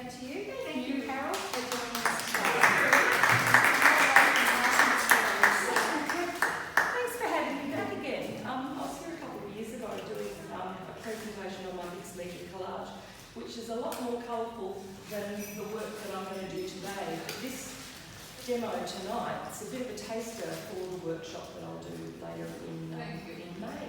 over to you. Thank you, Carol, for joining us today. Thanks for having me back again. I was here a couple of years ago doing a presentation on my mixed media collage, which is a lot more colourful than the work that I'm going to do today. This demo tonight, it's a bit of a taster for the workshop that I'll do later in May.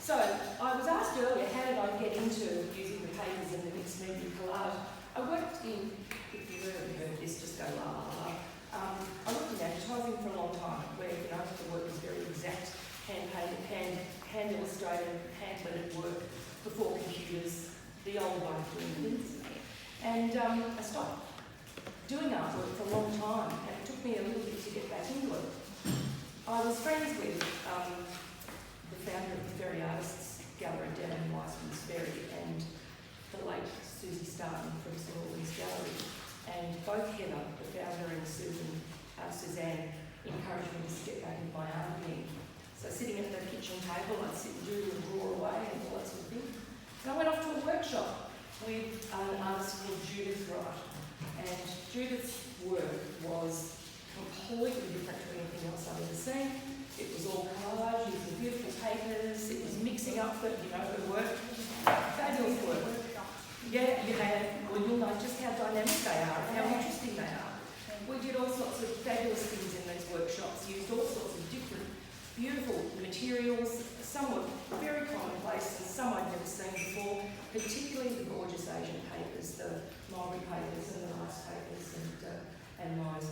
So, I was asked earlier, how did I get into using the papers in the mixed media collage? I worked in, if you've ever heard this, just go la la la. I worked in advertising for a long time, where the work was very exact, hand illustrated, hand lettered work before computers, the old way of doing things. And I stopped doing artwork for a long time, and it took me a little bit to get back into it. I was friends with the founder of the Ferry Artists Gallery down in Weisman's Ferry and the late Susie Starton from St Albans Gallery. And both Heather, the founder, and Suzanne encouraged me to get back into my art again. So sitting at the kitchen table, I'd sit and doodle and draw away and all that sort of thing. And I went off to a workshop with an artist called Judith Wright. And Judith's work was completely different to anything else I've ever seen. It was all collage, using beautiful papers, it was mixing up the work. Fabulous work. Yeah, well, you'll know just how dynamic they are and how interesting they are. We did all sorts of fabulous things in these workshops, used all sorts of different, beautiful materials. Some were very commonplace and some I'd never seen before, particularly the gorgeous Asian papers, the mulberry papers and the rice papers and those.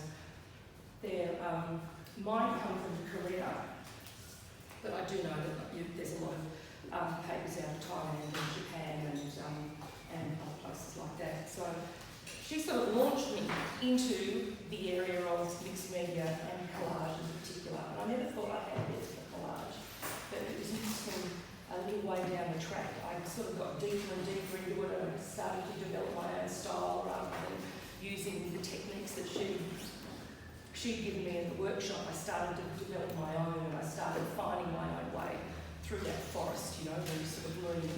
Mine come from Korea, but I do know that there's a lot of papers out of Thailand and Japan and other places like that. So she sort of launched me into the area of mixed media and collage in particular. And I never thought I had it for collage, but it was interesting a little way down the track. I sort of got deeper and deeper into it, and I started to develop my own style rather than using the techniques that she'd given me in the workshop. I started to develop my own, and I started finding my own way through that forest, where you sort of learning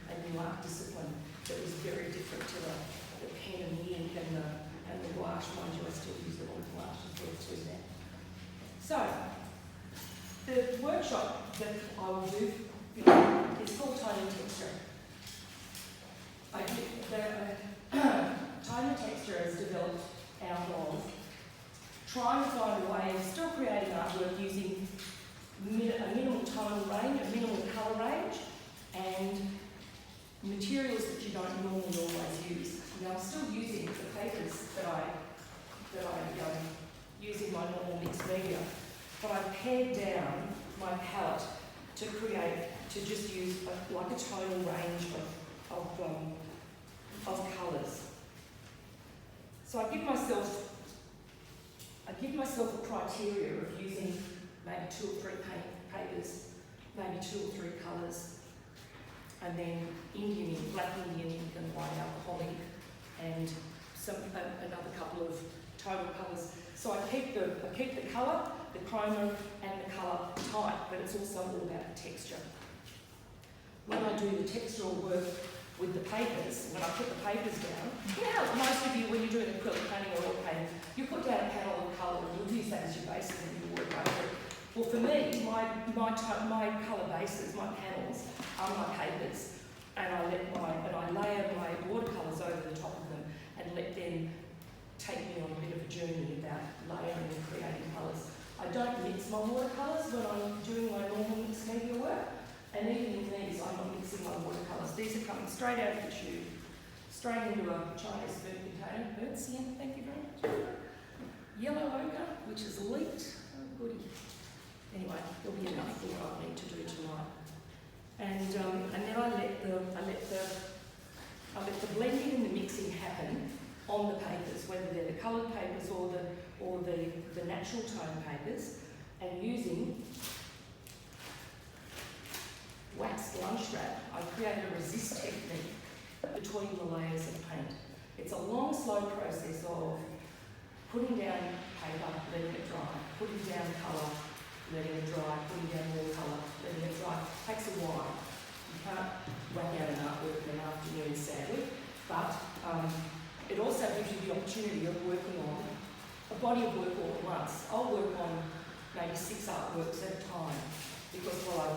a new art discipline that was very different to the pen and the ink and the gouache. Mind you, I still use the oil gouache as well through that. So, the workshop that I will do is called Tone and Texture. Tone and Texture has developed out of trying to find a way of still creating artwork using a minimal tonal range, a minimal colour range, and materials that you don't normally always use. Now I'm still using the papers that I use in my normal mixed media, but I've pared down my palette to just use a tonal range of colours. So I give myself a criteria of using maybe 2 or 3 papers, maybe 2 or 3 colours, and then Indian ink, black Indian ink and white alcohol ink, and another couple of total colours. So I keep the colour, the chroma, and the colour tight, but it's also all about the texture. When I do the textural work with the papers, when I put the papers down, how most of you, when you're doing acrylic painting or oil painting, you put down a panel of colour and you'll use that as your basis and you work over it. Well, for me, my colour bases, my panels, are my papers, and I layer my watercolours over the top of them and let them take me on a bit of a journey about layering and creating colours. I don't mix my watercolours when I'm doing my normal mixed media work. And even in these, I'm not mixing my watercolours. These are coming straight out of the tube, straight into a Chinese food container. Birds, thank you very much. Yellow ochre, which is leaked. Oh, goody. Anyway, there'll be enough for what I need to do tonight. And then I let the blending and the mixing happen on the papers, whether they're the coloured papers or the natural tone papers, and using wax lunch wrap, I created a resist technique between the layers of paint. It's a long, slow process of putting down paper, letting it dry, putting down colour, letting it dry, putting down more colour, letting it dry. It takes a while. You can't whack out an artwork in an afternoon, sadly, but it also gives you the opportunity of working on a body of work all at once. I'll work on maybe 6 artworks at a time, because while I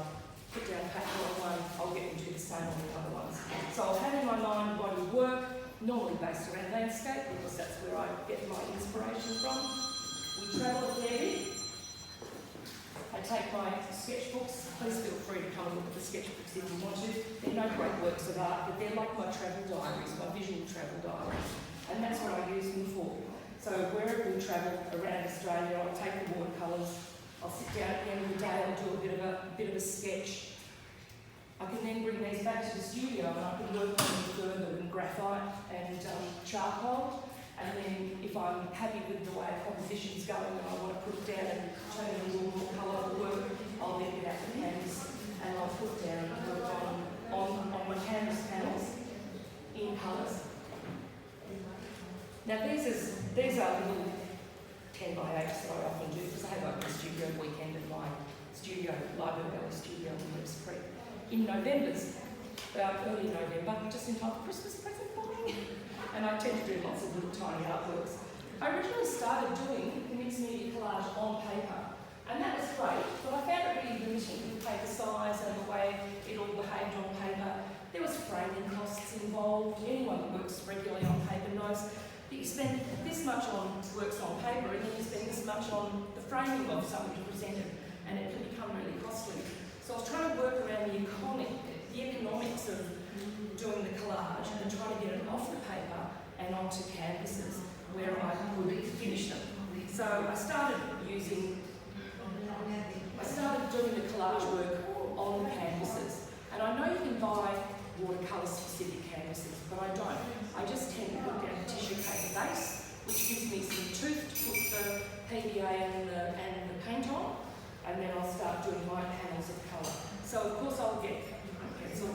put down paper on one, I'll get into the same on the other ones. So I'll have in my mind a body of work, normally based around landscape, because that's where I get my inspiration from. We travel a fair bit. I take my sketchbooks. Please feel free to come and look at the sketchbooks if you want to. They're no great works of art, but they're like my travel diaries, my visual travel diaries. And that's what I use them for. So wherever we travel around Australia, I'll take the watercolours. I'll sit down at the end of the day, I'll do a bit of a sketch. I can then bring these back to the studio and I can work on them further in graphite and charcoal. And then if I'm happy with the way a composition's going and I want to put it down and turn it into a more colourful work, I'll then get out the canvas and I'll put down and work on my canvas panels in colours. Now these are little 10 by 8s that I often do, because I have open studio weekend at my studio, Library Valley Studio in West Creek. In November's, early November, just in time for Christmas present buying. And I tend to do lots of little tiny artworks. I originally started doing the mixed media collage on paper, and that was great, but I found it really limiting with paper size and the way it all behaved on paper. There was framing costs involved. Anyone that works regularly on paper knows that you spend this much on works on paper and then you spend this much on the framing of something to present it, and it can become really costly. So I was trying to work around the economics of doing the collage and trying to get it off the paper and onto canvases where I could finish them. So I started doing the collage work on canvases. And I know you can buy watercolour specific canvases, but I don't. I just tend to put down a tissue paper base, which gives me some tooth to put the PVA and the paint on, and then I'll start doing my panels of colour. So of course I'll get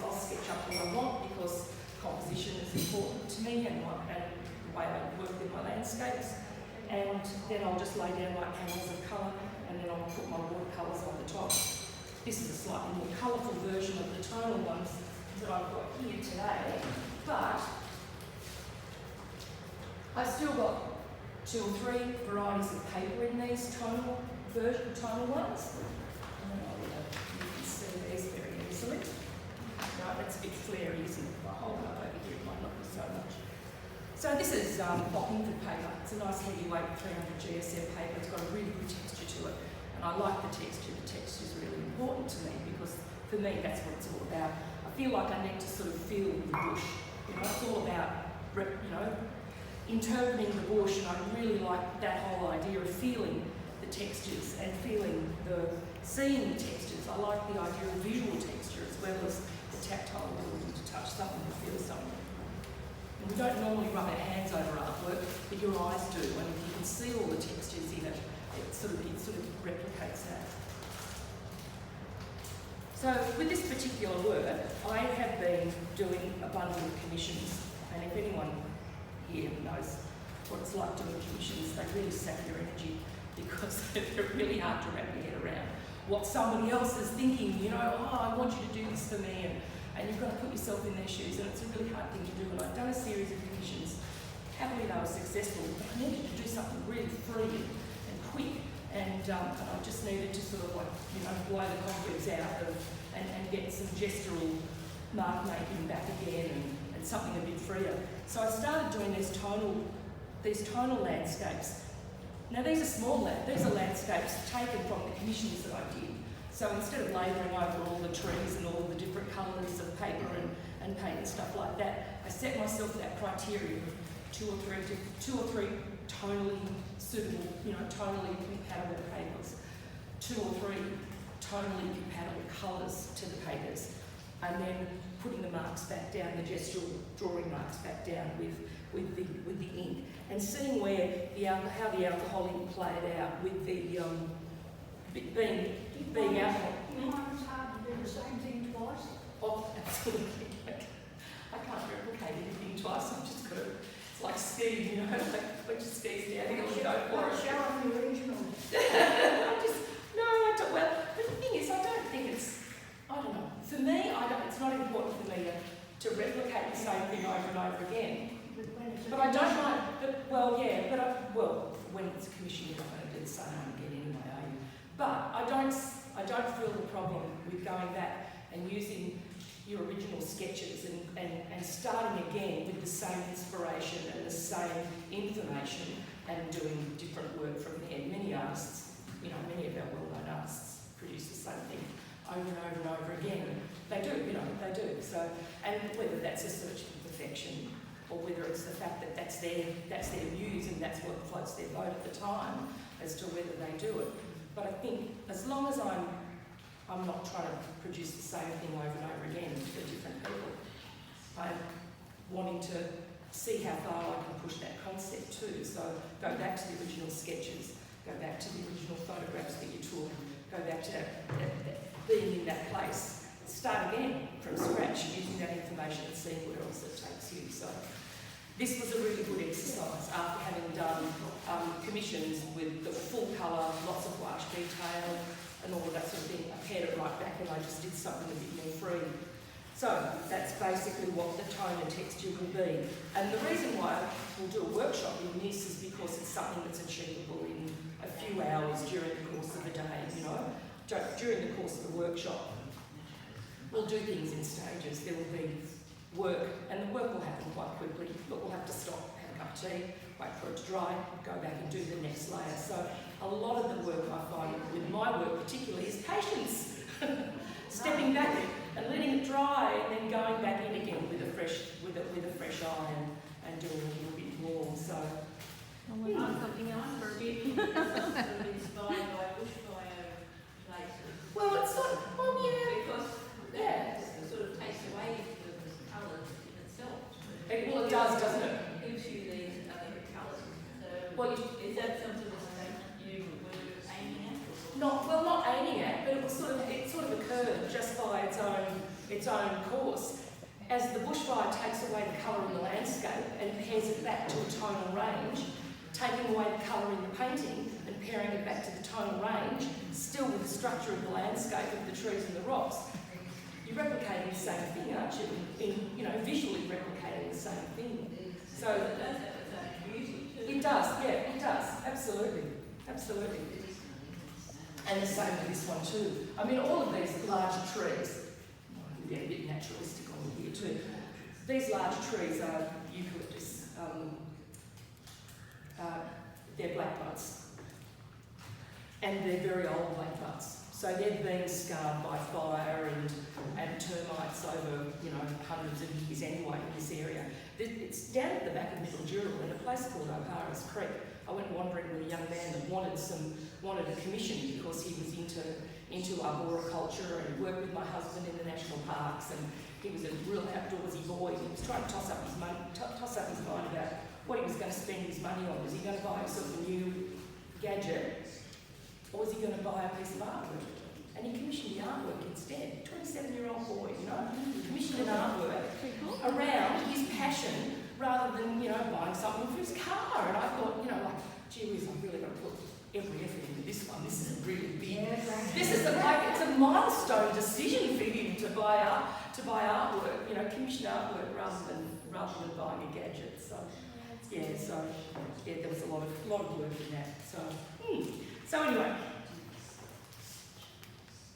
I'll sketch up what I want, because composition is important to me and the way I work with my landscapes. And then I'll just lay down my panels of colour, and then I'll put my watercolours on the top. This is a slightly more colourful version of the tonal ones that I've got here today, but I've still got 2 or 3 varieties of paper in these tonal ones. You can see these very easily. Right, that's a bit flary, isn't it? If I hold it up over here, it might not be so much. So this is Bockingford paper. It's a nice heavyweight 300 GSM paper. It's got a really good texture to it, and I like the texture. The texture is really important to me, because for me that's what it's all about. I feel like I need to sort of feel the bush. It's all about interpreting the bush, and I really like that whole idea of feeling the textures and seeing the textures. I like the idea of visual texture as well as the tactile ability to touch something, to feel something. And we don't normally rub our hands over artwork, but your eyes do, and if you can see all the textures in it, it sort of replicates that. So with this particular work, I have been doing a bundle of commissions, and if anyone here knows what it's like doing commissions, they really sap your energy, because they're really hard to wrap your head around. What somebody else is thinking, I want you to do this for me, and you've got to put yourself in their shoes, and it's a really hard thing to do. And I've done a series of commissions. Happily they were successful, but I needed to do something really free and quick, and I just needed to sort of blow the cobwebs out and get some gestural mark making back again, and something a bit freer. So I started doing these tonal landscapes. Now these are landscapes taken from the commissions that I did. So instead of labouring over all the trees and all the different colours of paper and paint and stuff like that, I set myself that criteria of two or three tonally suitable, tonally compatible papers, 2 or 3 tonally compatible colours to the papers, and then putting the marks back down, the gestural drawing marks back down with the ink, and seeing how the alcohol ink played out with the being alcohol. It's hard to do the same thing twice. Oh, absolutely. I can't replicate anything twice. I've just got to. It's like skiing, like when you skis down, you go for it. Showing the original. I don't. Well, but the thing is, I don't think it's. I don't know. For me, it's not important for me to replicate the same thing over and over again. But I don't mind, when it's commissioned, you're not going to do the same one again anyway, are you? But I don't feel the problem with going back and using your original sketches and starting again with the same inspiration and the same information and doing different work from there. Many artists, many of our well-known artists produce the same thing over and over and over again. They do. So, and whether that's a search for perfection or whether it's the fact that that's their views and that's what floats their boat at the time as to whether they do it. But I think as long as I'm not trying to produce the same thing over and over again for different people, I'm wanting to see how far I can push that concept too. So go back to the original sketches, go back to the original photographs that you took, go back to being in that place, start again from scratch using that information and seeing where else it takes you. So this was a really good exercise after having done commissions with the full colour, lots of gouache detail and all of that sort of thing. I pared it right back and I just did something a bit more free. So that's basically what the tone and texture will be. And the reason why we'll do a workshop in this is because it's something that's achievable in a few hours during the course of the day, During the course of the workshop, we'll do things in stages. There will be work, and the work will happen quite quickly, but we'll have to stop, have a cup of tea, wait for it to dry, go back and do the next layer. So a lot of the work I find with my work particularly is patience. Stepping back and letting it dry and then going back in again with a fresh eye and doing a little bit more. So something else for a bit. Inspired by bushfire places. well, it's not. Well, yeah. Because Yeah. that sort of takes away the colours in itself. It does, doesn't it? It gives you these other colours. So Well, is that something that you were aiming at? Not aiming at, but it sort of occurred just by its own course. As the bushfire takes away the colour in the landscape and pairs it back to a tonal range, taking away the colour in the painting and pairing it back to the tonal range, still with the structure of the landscape of the trees and the rocks, you're replicating the same thing, aren't you? Visually replicating the same thing. So It does have its own beauty too. it does, yeah, it does, absolutely. And the same with this one too. I mean, all of these larger trees, we'll get a bit naturalistic on here too. These large trees are eucalyptus. They're blackbuds. And they're very old blackbuds. So they've been scarred by fire and termites over, hundreds of years anyway in this area. It's down at the back of Mildura in a place called O'Hara's Creek. I went wandering with a young man that wanted a commission because he was into arboriculture and worked with my husband in the national parks, and he was a real outdoorsy boy. He was trying to toss up his mind about what he was going to spend his money on. Was he going to buy himself a new gadget, or was he going to buy a piece of artwork? And he commissioned the artwork instead. 27-year-old boy, commissioned an artwork around his passion rather than, buying something for his car. And I thought, gee whiz, I've really got to put every effort into this one. This is a really big, it's a milestone decision for him to buy artwork, commission artwork rather than buying a gadget. So, there was a lot of work in that. So anyway,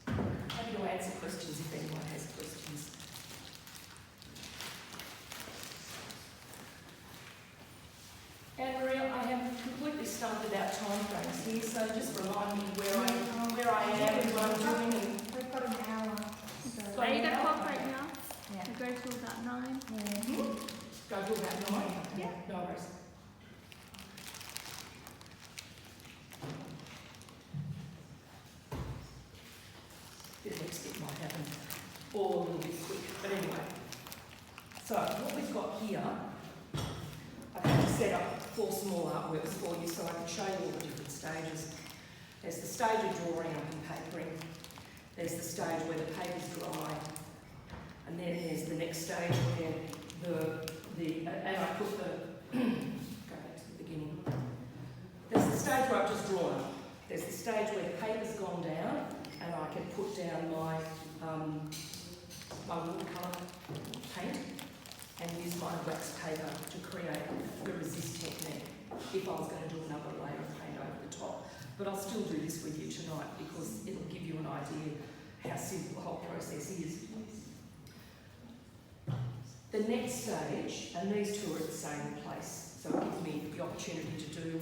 happy to answer questions if anyone has questions. And Maria, I have completely stunted out time frames here, so just remind me where I am and what I'm doing. And We've got an hour. So 8 now- o'clock right now. Yeah. We go till about 9. Go to about 9. Yeah. No worries. The next bit might happen all a little bit quick, but anyway. So what we've got here, I've had to set up 4 small artworks for you so I can show you all the different stages. There's the stage of drawing up and papering. There's the stage where the paper's dry. And then there's the next stage where and I put the, go back to the beginning. There's the stage where I've just drawn up. There's the stage where the paper's gone down and I can put down my watercolour paint and use my wax paper to create the if I was going to do another layer of paint over the top. But I'll still do this with you tonight because it'll give you an idea how simple the whole process is. The next stage, and these two are at the same place, so it gives me the opportunity to do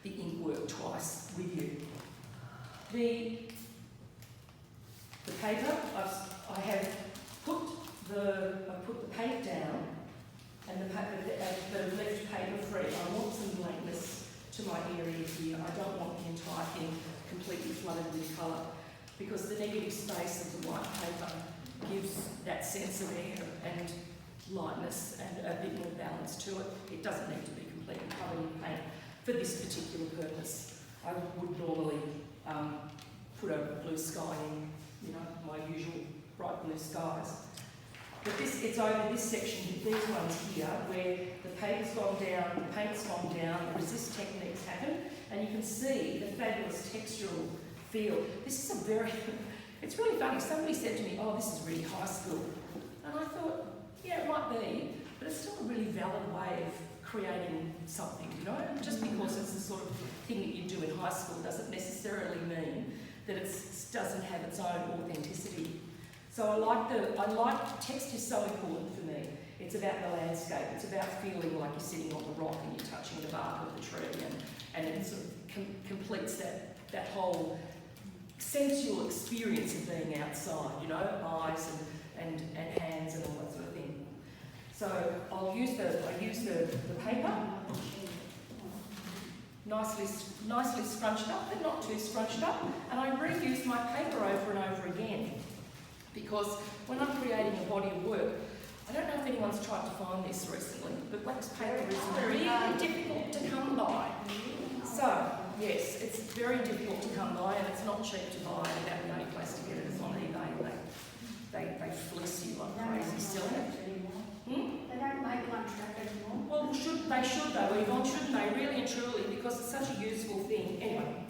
the ink work twice with you. The paper, I have put the paint down, and the paper, but I've left paper free. I want some blankness to my area here. I don't want the entire thing completely flooded with colour, because the negative space of the white paper gives that sense of air and lightness and a bit more balance to it. It doesn't need to be completely covered in paint for this particular purpose. I would normally put a blue sky in, you know, my usual bright blue skies. But it's over this section, these ones here, where the paper's gone down, the paint's gone down, the resist techniques happen, and you can see the fabulous textural feel. This is a very, it's really funny. Somebody said to me, oh, this is really high school. And I thought, yeah, it might be, but it's still a really valid way of creating something, you know? Just because it's the sort of thing that you do in high school doesn't necessarily mean that it doesn't have its own authenticity. So I like text is so important for me. It's about the landscape. It's about feeling like you're sitting on the rock and you're touching the bark of the tree, and it sort of completes that whole sensual experience of being outside, you know, eyes and hands and all that sort of thing. So I use the paper, nicely scrunched up, but not too scrunched up, and I reuse my paper over and over again, because when I'm creating a body of work, I don't know if anyone's tried to find this recently, but wax paper is really difficult to come by. So, yes, it's very difficult to come by, and it's not cheap to buy, and about the only place to get it is on eBay, and they fleece you like crazy selling it. They don't make lunch wrap anymore. Well, they should though, Yvonne, shouldn't they? Really and truly, because it's such a useful thing. Anyway.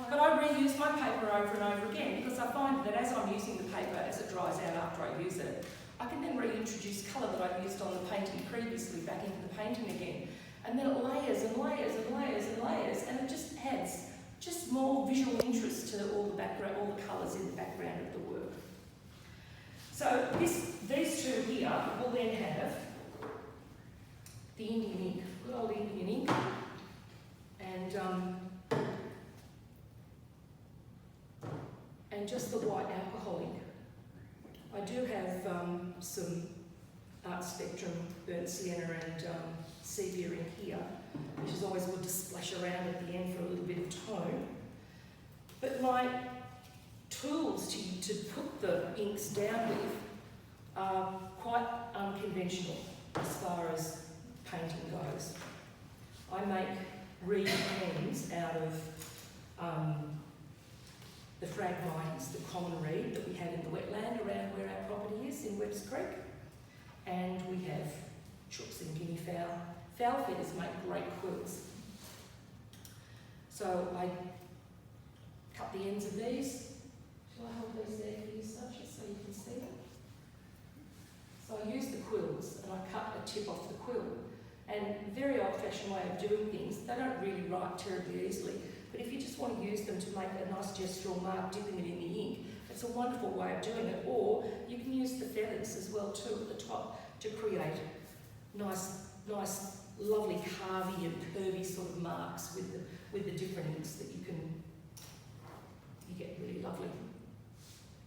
But I reuse my paper over and over again, because I find that as I'm using the paper, as it dries out after I use it, I can then reintroduce colour that I used on the painting previously back into the painting again. And then it layers and layers and layers and layers, and it just adds just more visual interest to all the background, all the colours in the background of the work. So these two here will then have the Indian ink, good old Indian ink, and just the white alcohol ink. I do have some Art Spectrum burnt sienna and sepia ink here, which is always good to splash around at the end for a little bit of tone. But my tools to put the inks down with are quite unconventional as far as painting goes. I make reed pens out of the Phragmites, the common reed that we have in the wetland around where our property is in Webbs Creek. And we have chooks and guinea fowl. Fowl feathers make great quilts. So I cut the ends of these. Shall I hold these there for you, just so you can see them? So I use the quills and I cut a tip off the quill. And very old-fashioned way of doing things, they don't really write terribly easily, but if you just want to use them to make a nice gestural mark, dipping it in the ink, it's a wonderful way of doing it. Or you can use the feathers as well too at the top to create nice, lovely carvy and curvy sort of marks with the different inks that you get really lovely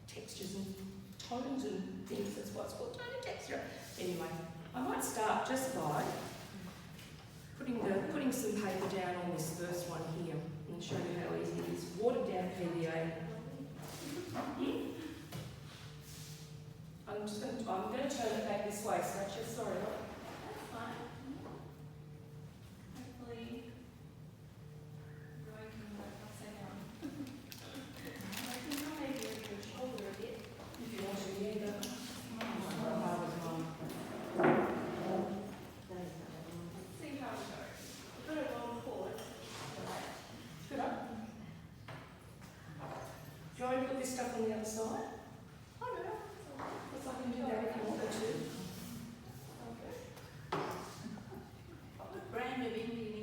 textures and tones and things. That's why it's called tone and texture. Anyway, I might start just by putting some paper down on this first one here and show you how easy it is. Watered down PVA. I'm going to turn it back this way, so just sorry. That's fine. Hopefully, Roy can work upside down. I think I'll maybe lift your shoulder a bit. If you want to, yeah. Let's see how it goes. I've got a long cord. Good up. Do you want me to put this stuff on the other side? Oh no, Because I can do that if you want me to. what brand of Indian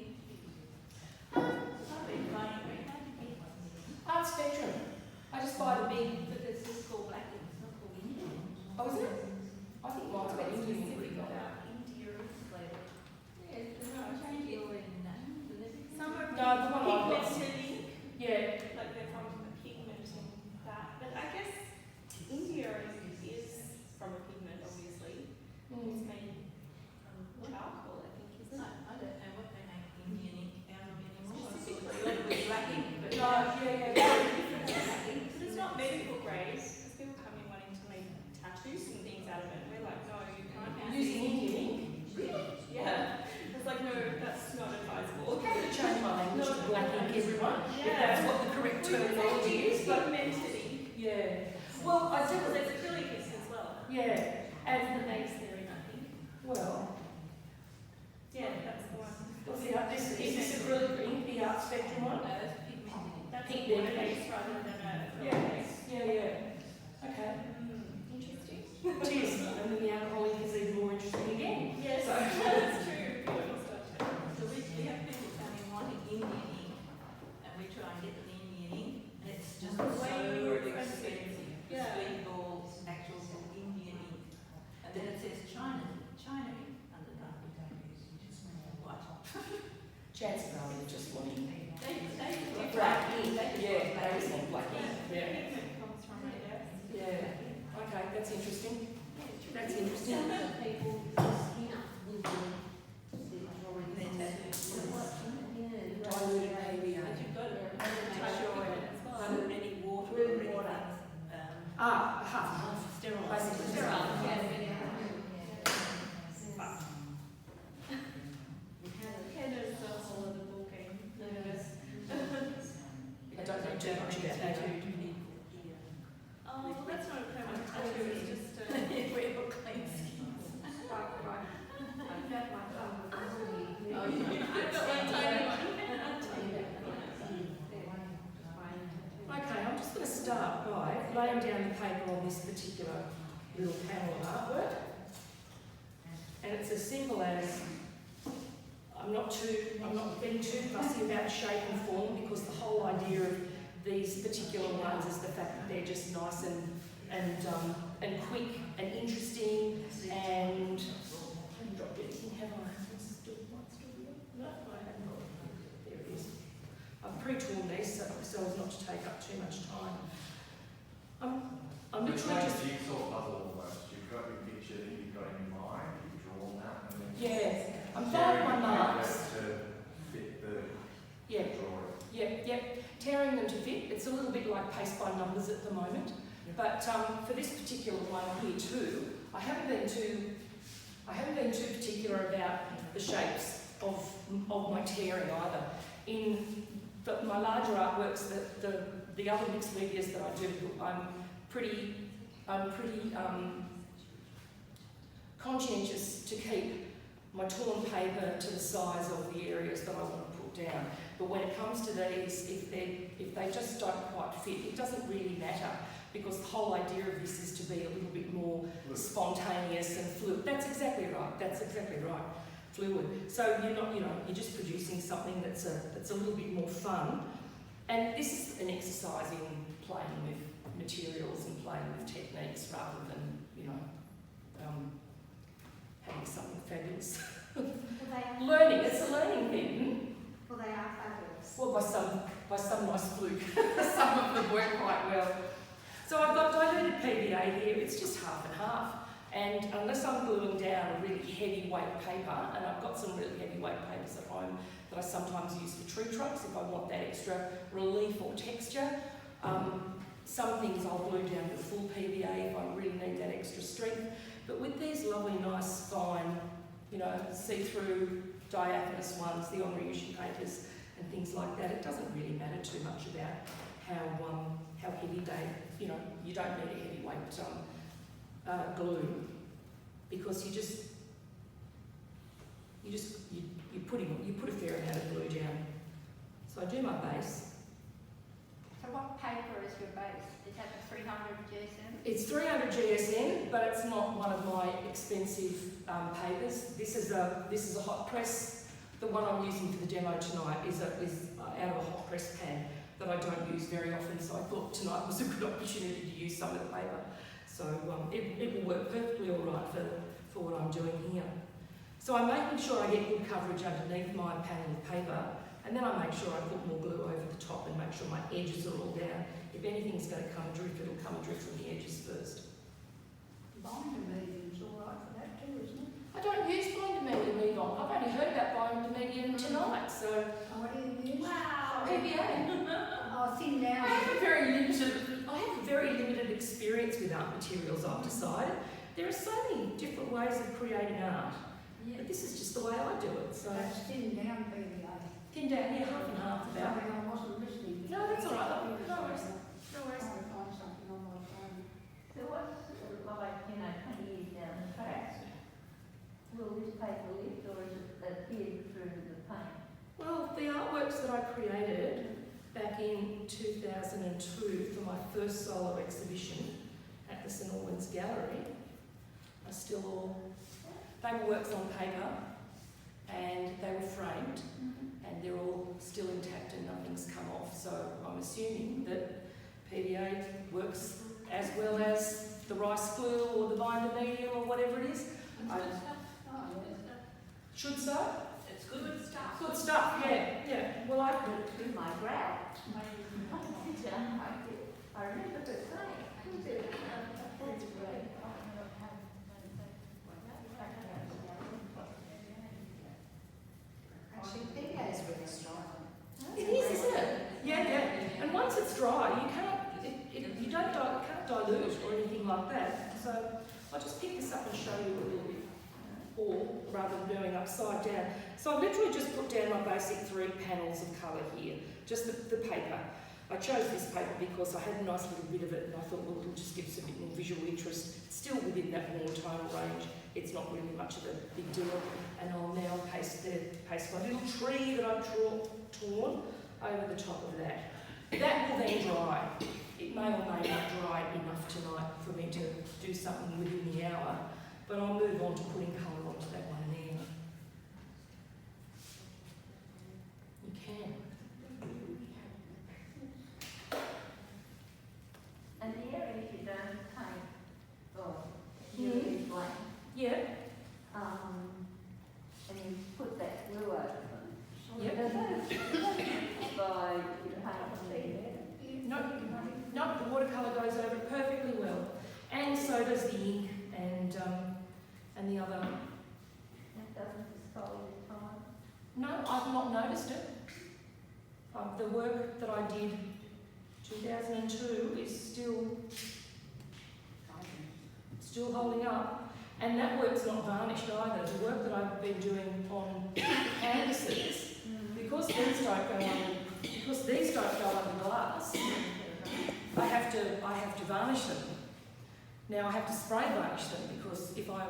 chances are they're just wanting They black ink. Yeah, they just want black ink. Yeah. Pigment comes from it, yes. Yeah. Okay, that's interesting. That's interesting. Some of the people just, you know, will do Diluted PVA. But you've got to Yeah. make sure it's not Water. any water or Room anything. water. Ah, half and half. Sterile. Basically Sterile, sterile. yeah. Heather's all of the booking. Nervous. I don't know too much about that. Oh, well, that's not a permanent tattoo, it's just a. We have clean skin. Right. I've got my thumb with the Oh, yeah. I've got one tiny one. Okay, I'm just going to start by laying down the paper on this particular little panel of artwork. And it's as simple as, I'm not being too fussy about shape and form, because the whole idea of these particular ones is the fact that they're just nice and quick and interesting, and I haven't dropped anything, have I? No, I haven't got it. There it is. I've pre-torn these so as not to take up too much time. I'm It's literally like just, a jigsaw puzzle almost. You've got your picture that you've got in your mind, you've drawn that, and then yeah, I'm tearing following my the marks. canvas to fit the Yeah, drawing. yeah. Tearing them to fit. It's a little bit like paste by numbers at the moment. But for this particular one here too, I haven't been too particular about the shapes of my tearing either. In my larger artworks, the other mixed medias that I do, I'm pretty conscientious to keep my torn paper to the size of the areas that I want to put down. But when it comes to these, if they just don't quite fit, it doesn't really matter, because the whole idea of this is to be a little bit more spontaneous and fluid. That's exactly right. Fluid. So you're just producing something that's a little bit more fun. And this is an exercise in playing with materials and playing with techniques rather than, having something fabulous. Learning, it's a learning thing. Well, they are fabulous. Well, by some nice fluke, some of them work quite well. So I've got diluted PVA here. It's just half and half. And unless I'm gluing down a really heavy weight paper, and I've got some really heavy weight papers at home that I sometimes use for tree trunks if I want that extra relief or texture. Some things I'll glue down to full PVA if I really need that extra strength. But with these lovely, nice, fine, see-through, diaphanous ones, the Henri painters and things like that, it doesn't really matter too much about how heavy they, you don't need a heavyweight glue, because you put a fair amount of glue down. So I do my base. So what paper is your base? Is that the 300 GSM? It's 300 GSM, but it's not one of my expensive papers. This is a hot press. The one I'm using for the demo tonight is out of a hot press pan that I don't use very often. So I thought tonight was a good opportunity to use some of the paper. So it will work perfectly all right for what I'm doing here. So I'm making sure I get good coverage underneath my panel of paper, and then I make sure I put more glue over the top and make sure my edges are all down. If anything's going to come adrift, it'll come adrift from the edges first. Binder medium's all right for that too, isn't it? I don't use binder medium even. I've only heard about binder medium tonight, so Oh, what do you use? Wow. PVA. Oh, thin down. I have a very limited experience with art materials, I've decided. There are so many different ways of creating art, but this is just the way I do it. So That's thin down PVA. thin down here, half and half about. Sorry, I wasn't listening. No, that's all right. No worries. No worries. Trying to find something on my phone. So what's like, 20 years down the track? Will this paper lift, or is it adhered through the paint? Well, the artworks that I created back in 2002 for my first solo exhibition at the St Albans Gallery are still all, they were works on paper and they were framed and they're all still intact and nothing's come off. So I'm assuming that PVA works as well as the rice glue or the binder medium or whatever it is. It's good stuff. Oh, yeah. Good stuff. Should so. It's good stuff. Good stuff, yeah. Well, I Looked through my brow. I sit down like this. I remember her saying, who's it? That's great. Actually, PVA is really strong. it is, isn't it? Yeah. And once it's dry, you can't dilute or anything like that. So I'll just pick this up and show you a little bit, or rather than doing upside down. So I've literally just put down my basic 3 panels of colour here, just the paper. I chose this paper because I had a nice little bit of it and I thought, well, it'll just give us a bit more visual interest. It's still within that warm tonal range. It's not really much of a big deal. And I'll now paste my little tree that I've torn over the top of that. That will then dry. It may or may not dry enough tonight for me to do something within the hour, but I'll move on to putting colour onto that one there. You can. And the areas you don't paint, or you leave blank, Yeah. and you put that glue over them. Yep. Does that by you paint them there? No, the watercolour goes over it perfectly well. And so does the ink and the other. That doesn't discolour your time. No, I've not noticed it. The work that I did 2002 is still holding up. And that work's not varnished either. The work that I've been doing on canvases, because these don't go under glass, I have to varnish them. Now I have to spray varnish them because if I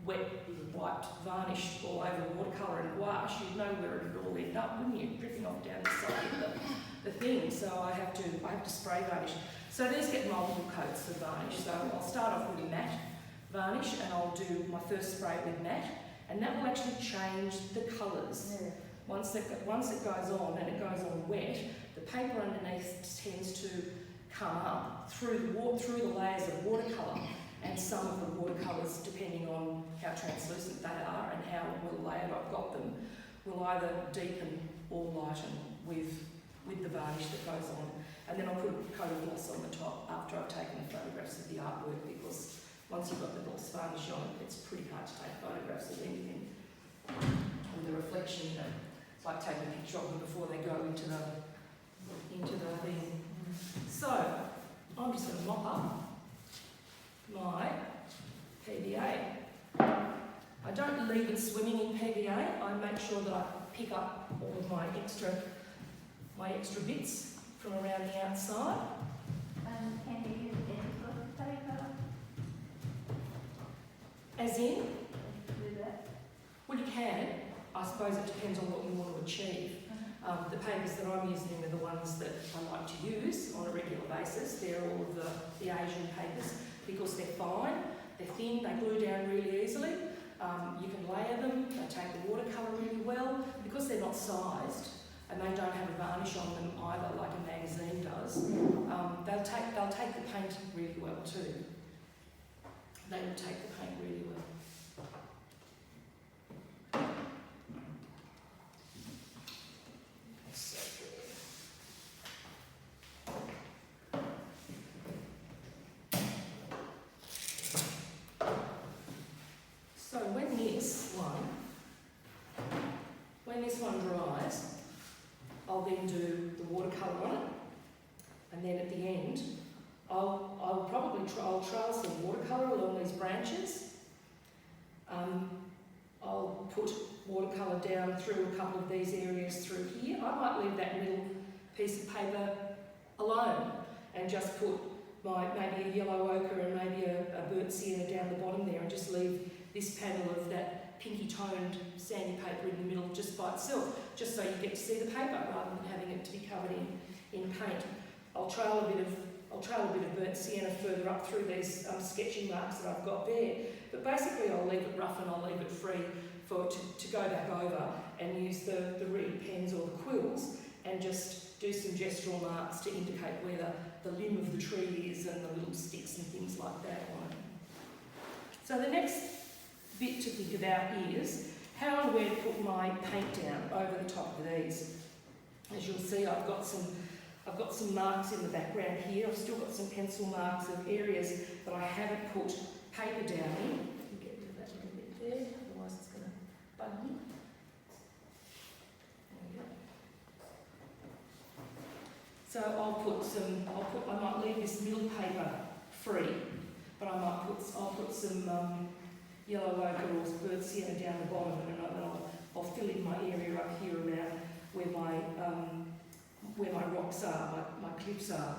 wet wiped varnish all over watercolour and gouache, you'd know where it would all end up, wouldn't you? Dripping off down the side of the thing. So I have to spray varnish. So these get multiple coats of varnish. So I'll start off with a matte varnish and I'll do my first spray with matte, and that will actually change the colours. Yeah. Once it goes on and it goes on wet, the paper underneath tends to come up through the layers of watercolour, and some of the watercolours, depending on how translucent they are and how well layered I've got them, will either deepen or lighten with the varnish that goes on. And then I'll put a coat of gloss on the top after I've taken the photographs of the artwork, because once you've got the gloss varnish on it, it's pretty hard to take photographs of anything with the reflection. You know, it's like taking a picture of them before they go into the thing. So I'm just going to mop up my PVA. I don't leave it swimming in PVA. I make sure that I pick up all of my extra bits from around the outside. Can you use any sort of paper As in, to do that? well, you can. I suppose it depends on what you want to achieve. The papers that I'm using are the ones that I like to use on a regular basis. They're all of the Asian papers because they're fine, they're thin, they glue down really easily. You can layer them, they take the watercolour really well. Because they're not sized and they don't have a varnish on them either, like a magazine does, they'll take the paint really well too. They will take the paint really well. So when this one dries, I'll then do the watercolour on it, and then at the end, I'll trail some watercolour along these branches. I'll put watercolour down through a couple of these areas through here. I might leave that middle piece of paper alone and just put maybe a yellow ochre and maybe a burnt sienna down the bottom there, and just leave this panel of that pinky toned sandy paper in the middle just by itself, just so you get to see the paper rather than having it to be covered in paint. I'll trail a bit of burnt sienna further up through these sketching marks that I've got there. But basically I'll leave it rough and I'll leave it free to go back over and use the reed pens or the quills and just do some gestural marks to indicate where the limb of the tree is and the little sticks and things like that on it. So the next bit to think about is how and where to put my paint down over the top of these. As you'll see, I've got some marks in the background here. I've still got some pencil marks of areas that I haven't put paper down in. Get rid of that little bit there, otherwise it's going to bug me. There we go. So I might leave this middle paper free, but I'll put some yellow ochre or bird sienna down the bottom, and then I'll fill in my area up here around where my rocks are, my cliffs are,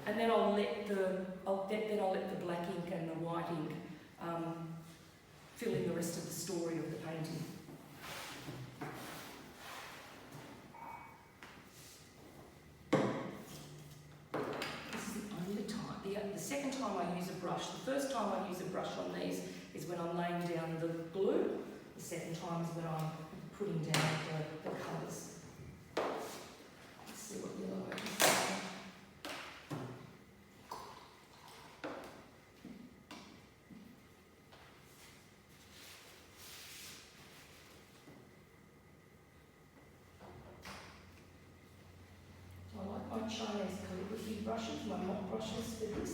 and then I'll let the black ink and the white ink fill in the rest of the story of the painting. This is the only time. The second time I use a brush. The first time I use a brush on these is when I'm laying down the glue. The second time is when I'm putting down the colours. Let's see what yellow ochre is. I like my Chinese calligraphy brushes, my mock brushes for this.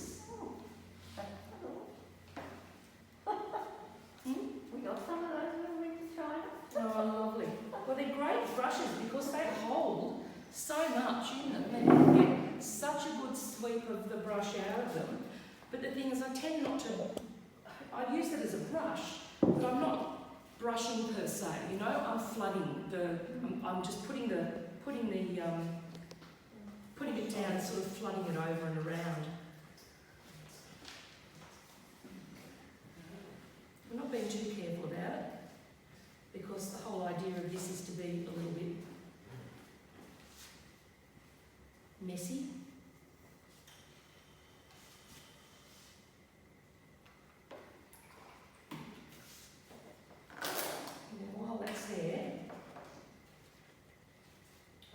We got some of those when we went to China. Oh, lovely. Well, they're great brushes because they hold so much in them and you get such a good sweep of the brush out of them. But the thing is, I tend not to, I use it as a brush, but I'm not brushing per se, you know, I'm flooding I'm just putting it down and sort of flooding it over and around. I'm not being too careful about it, because the whole idea of this is to be a little bit messy. And then while that's there,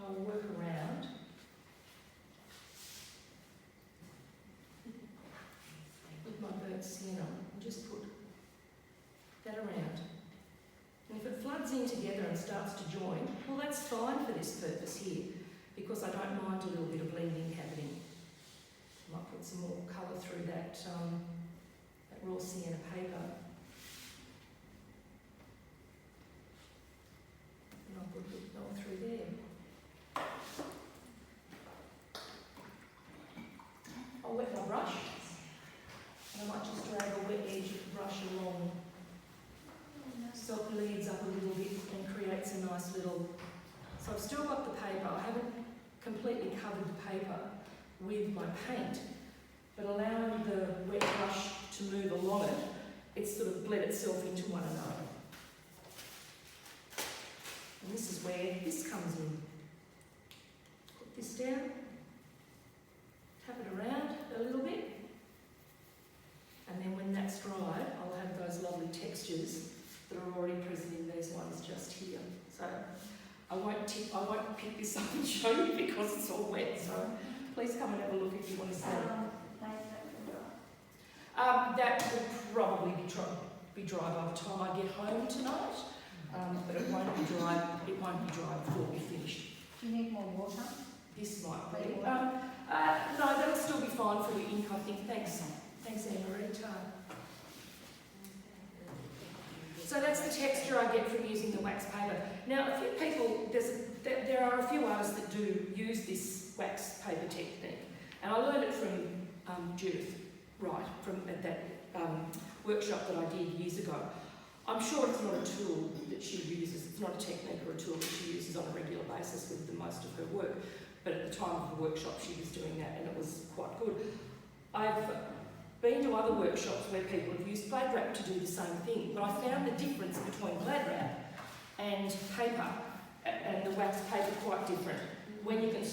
I'll work around with my burnt sienna and just put that around. And if it floods in together and starts to join, well, that's fine for this purpose here, because I don't mind a little bit of blending happening. I might put some more colour through that raw sienna paper. And I'll put a bit more through there. I'll wet my brush, and I might just drag a wet edge of the brush along so it leads up a little bit and creates a nice little... So I've still got the paper. I haven't completely covered the paper with my paint, but allowing the wet brush to move along it, it's sort of bled itself into one another. And this is where this comes in. Put this down, tap it around a little bit, and then when that's dried, I'll have those lovely textures that are already present in these ones just here. So I won't pick this up and show you because it's all wet, so please come and have a look if you want to see it. That will probably be dry by the time I get home tonight, but it won't be dry before we're finished. Do you need more water? This might be. No, that'll still be fine for the ink, I think. Thanks, Anne-Marie. So that's the texture I get from using the wax paper. Now, a few people, there are a few artists that do use this wax paper technique, and I learned it from Judith Wright at that workshop that I did years ago. I'm sure it's not a tool that she uses, it's not a technique or a tool that she uses on a regular basis with the most of her work, but at the time of the workshop she was doing that and it was quite good. I've been to other workshops where people have used glad wrap to do the same thing, but I found the difference between glad wrap and paper and the wax paper quite different. When you can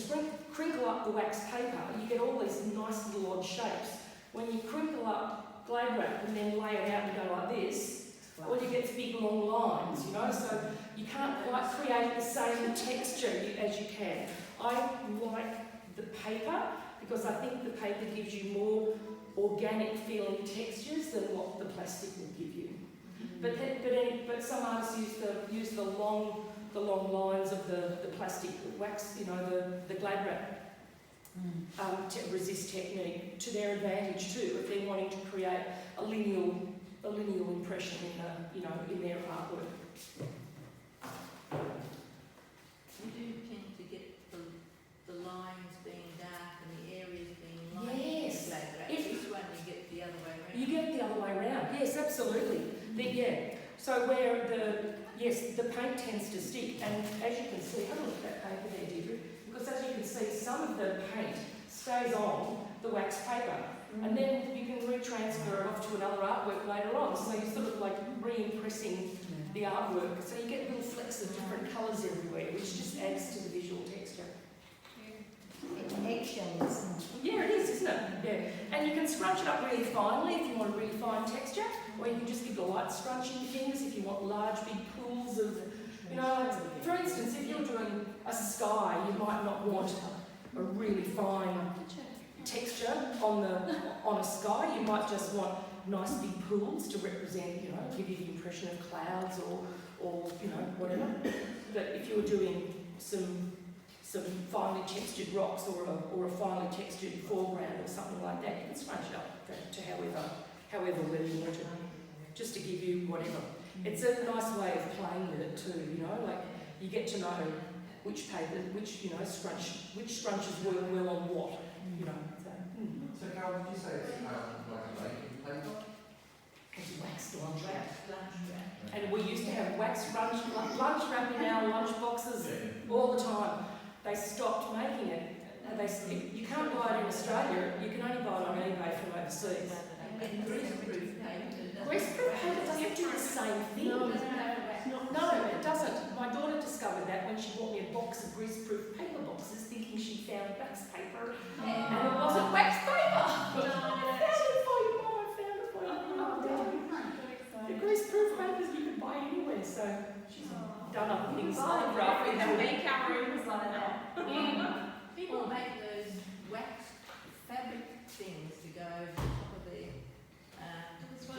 crinkle up the wax paper, you get all these nice little odd shapes. When you crinkle up glad wrap and then lay it out and go like this, all you get is big long lines, you know, so you can't quite create the same texture as you can. I like the paper because I think the paper gives you more organic feeling textures than what the plastic will give you. But some artists use the long lines of the plastic wax, you know, the glad wrap to resist technique to their advantage too, if they're wanting to create a lineal impression in their artwork. You do tend to get the lines being dark and the areas being light. Yes. This one you get the other way around. You get it the other way around. Yes, absolutely. So where the paint tends to stick, and as you can see, have a look at that paper there, Deirdre, because as you can see, some of the paint stays on the wax paper, and then you can retransfer it off to another artwork later on. So you're sort of like re-impressing the artwork. So you get little flecks of different colours everywhere, which just adds to the visual texture. It's eggshells. Yeah, it is, isn't it? Yeah. And you can scrunch it up really finely if you want a really fine texture, or you can just give it a light scrunch in your fingers if you want large, big pools of, you know, like, for instance, if you're doing a sky, you might not want a really fine texture on a sky. You might just want nice big pools to represent, you know, give you the impression of clouds or you know, whatever. But if you're doing some finely textured rocks or a finely textured foreground or something like that, you can scrunch it up to however well you want it, just to give you whatever. It's a nice way of playing with it too, you know, like you get to know which paper, which scrunches work well on what, you know. So Carol, did you say it's like a baking paper? It's waxed lunch wrap. And we used to have wax lunch wrap in our lunch boxes all the time. They stopped making it. You can't buy it in Australia. You can only buy it on eBay from overseas. And greaseproof paper. Greaseproof paper doesn't do the same thing. No, it doesn't. My daughter discovered that when she bought me a box of greaseproof paper boxes, thinking she found wax paper, and it wasn't wax paper. I found it for you, Mum. I found it for you. The greaseproof papers you can buy anywhere, so she's done other things like that. We have makeup rooms like that. People make those wax fabric things to go over the top of their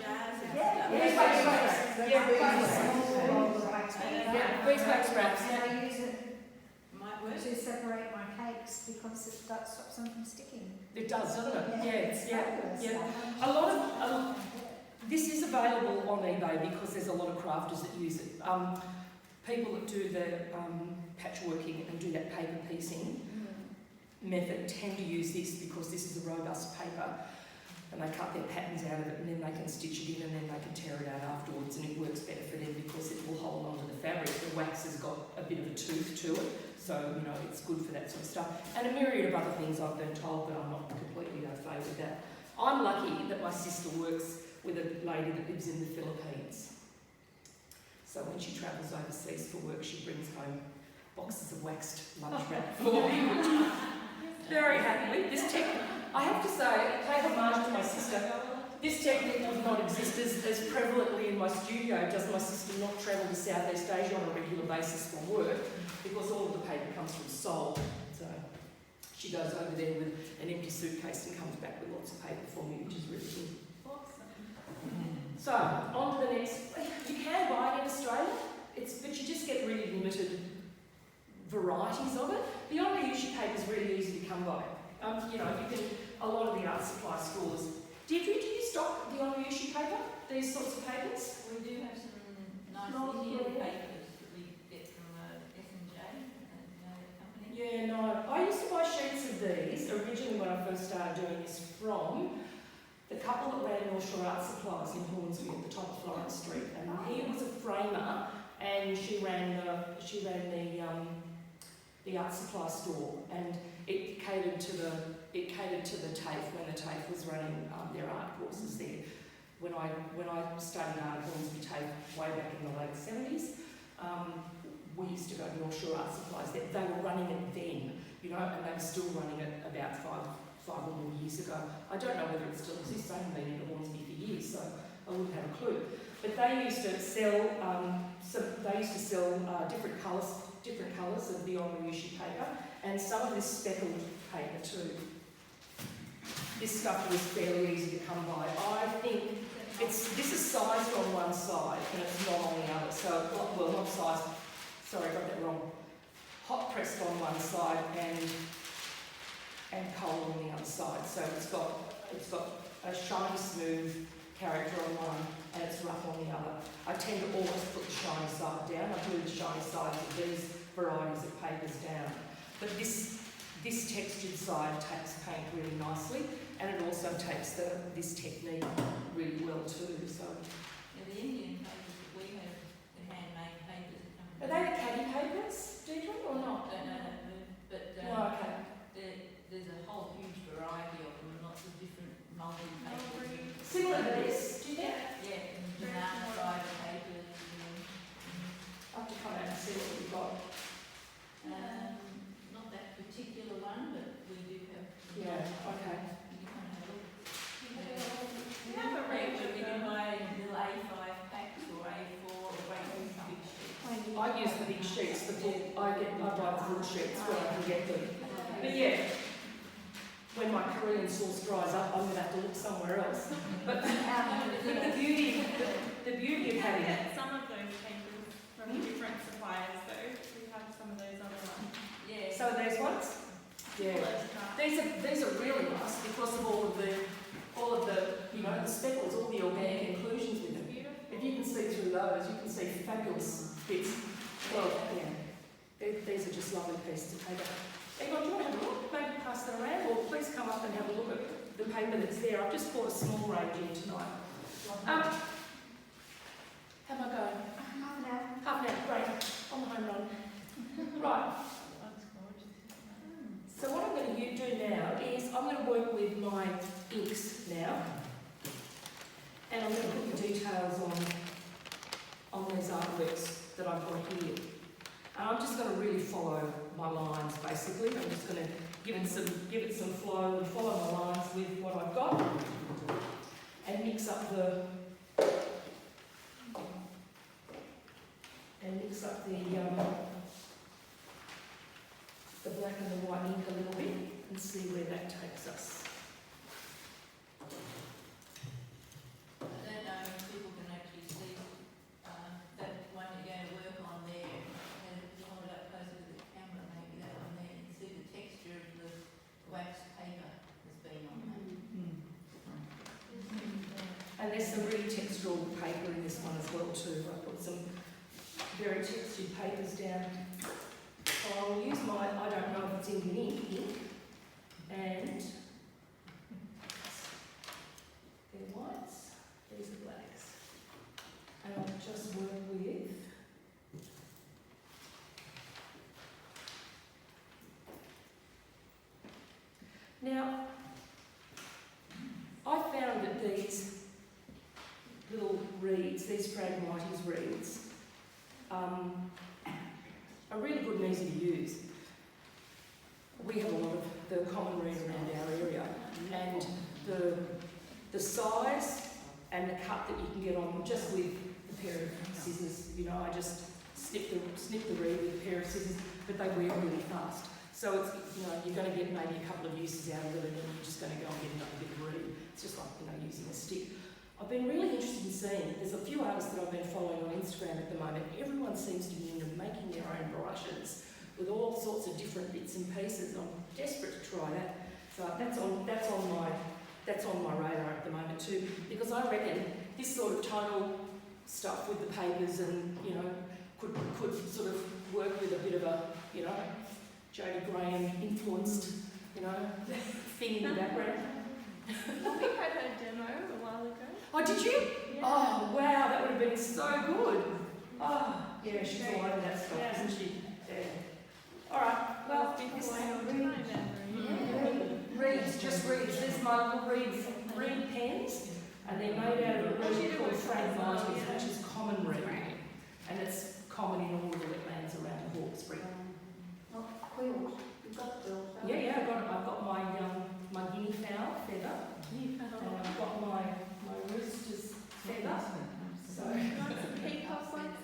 jars and stuff. Beeswax wraps. I use it Might work. to separate my cakes because it stops them from sticking. It does, doesn't it? Fabulous. A lot of this is available on eBay because there's a lot of crafters that use it. People that do the patchworking and do that paper piecing method tend to use this because this is a robust paper, and they cut their patterns out of it, and then they can stitch it in, and then they can tear it out afterwards, and it works better for them because it will hold on to the fabric. The wax has got a bit of a tooth to it, so you know it's good for that sort of stuff. And a myriad of other things I've been told, but I'm not completely au fait with that. I'm lucky that my sister works with a lady that lives in the Philippines. So when she travels overseas for work, she brings home boxes of waxed lunch wrap for me, which I'm very happy with. I have to say, pay homage to my sister. This technique would not exist as prevalently in my studio. Does my sister not travel to Southeast Asia on a regular basis for work, because all of the paper comes from Seoul. So she goes over there with an empty suitcase and comes back with lots of paper for me, which is really good. So, on to the next. You can buy it in Australia, but you just get really limited varieties of it. The Onryushi paper is really easy to come by. You know, you can, a lot of the art supply stores. Deirdre, do you stock the Onryushi paper? These sorts of papers? We do have some nice Indian papers that we get from S&J, company. Yeah, no. I used to buy sheets of these originally when I first started doing this from the couple that ran North Shore Art Supplies in Hornsby at the top of Florence Street, and he was a framer, and she ran the art supply store, and it catered to the TAFE when the TAFE was running their art courses there. When I studied art at Hornsby TAFE way back in the late 70s, we used to go to North Shore Art Supplies. They were running it then, you know, and they were still running it about five or more years ago. I don't know whether it still exists. I haven't been into Hornsby for years, so I wouldn't have a clue. But they used to sell different colours of the Onryushi paper, and some of this speckled paper too. This stuff was fairly easy to come by. I think this is sized on one side and it's not on the other. So, well, not sized. Sorry, I got that wrong. Hot pressed on one side and cold on the other side. So it's got a shiny, smooth character on one and it's rough on the other. I tend to always put the shiny side down. I glue the shiny sides of these varieties of papers down. But this textured side takes paint really nicely, and it also takes this technique really well too. So, Yeah, the Indian papers that we have, the handmade papers. are they the caddy papers, Deidre, or not? I don't know that move, but No, okay. there's a whole huge variety of them and lots of different moulding papers. Similar to this, do you think? Yeah, and banana fibre papers. I'll have to come out and see what we've got. Not that particular one, but we do have. Yeah, okay. You can have a look. We have a range of We can buy little A5 packs or A4 or big sheets. I use the big sheets, the full, I buy the full sheets where I can get them. But yeah, when my Korean sauce dries up, I'm going to have to look somewhere else. But the beauty of having it. Some of those papers from different suppliers though. We have some of those other ones. Yeah. So those ones? Yeah. These are really nice because of all of the the speckles, all the organic inclusions with them. If you can see through those, you can see fabulous bits. Well, yeah, these are just lovely pieces of paper. Egon, do you want to have a look? Maybe pass that around, or please come up and have a look at the paper that's there. I've just bought a small range in tonight. How am I going? Half an hour, great. On the home run. Right. So what I'm going to do now is I'm going to work with my inks now, and I'm going to put the details on these artworks that I've got here. And I'm just going to really follow my lines basically. I'm just going to give it some flow and follow my lines with what I've got, and mix up the black and the white ink a little bit and see where that takes us. I don't know if people can actually see that one you're going to work on there. And if you hold it up closer to the camera, maybe that one there, and see the texture of the wax paper that's been on that. And there's some really textural paper in this one as well too. I put some very textured papers down. So I'll use my, I don't know if it's Indian ink, and they're whites, these are blacks. And I'll just work with now, I found that these little reeds, these Phragmites reeds, are really good and easy to use. We have a lot of the common reed around our area, and the size and the cut that you can get on just with a pair of scissors, I just snip the reed with a pair of scissors, but they wear really fast. So it's, you're going to get maybe a couple of uses out of it, and then you're just going to go and get another bit of reed. It's just like, using a stick. I've been really interested in seeing, there's a few artists that I've been following on Instagram at the moment. Everyone seems to be into making their own brushes with all sorts of different bits and pieces. I'm desperate to try that. So that's on my radar at the moment too, because I reckon this sort of tonal stuff with the papers and could sort of work with a bit of a Jodie Graham influenced thing in the background. We had her demo a while ago. Oh, did you? Yeah. Oh, wow, that would have been so good. Oh, yeah, she's all over that stuff, Yeah. isn't she? Yeah. All right, well, People I know time reeds, just reeds. There's my little reed pens, and they're made out of a reed called Phragmites, which is common reed, and it's common in all the wetlands around Hawkesbury. Quills. You've got quills. Yeah, I've got my guinea fowl feather, and I've got my rooster's feather. So peacock ones.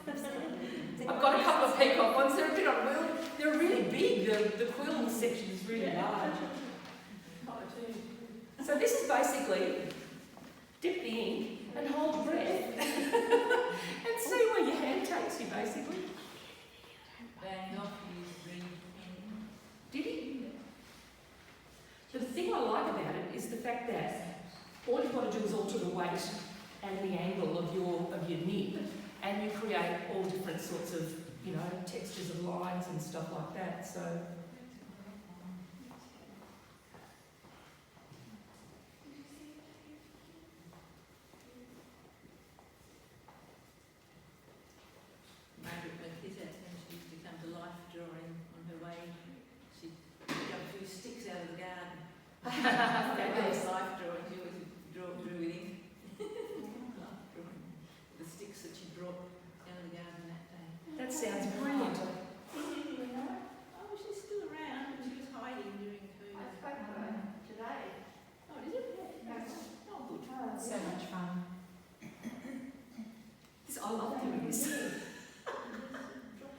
I've got a couple of peacock ones. They're a bit on wheel. They're really big. The quill section is really large. So this is basically dip the ink and hold your breath and see where your hand takes you, basically. Van Gogh used reed pen. Did he? The thing I like about it is the fact that all you've got to do is alter the weight and the angle of your nib, and you create all different sorts of, you know, textures of lines and stuff like that. So. Margaret McKitter, when she used to come to life drawing on her way, she'd pick up a few sticks out of the garden. Fabulous. Life drawing, she always drew with ink. Life drawing. The sticks that she brought out of the garden that day. That sounds brilliant. Oh, she's still around, but she was hiding during COVID. I spoke to her today. Oh, did you? Oh, good. So much fun. I love doing this.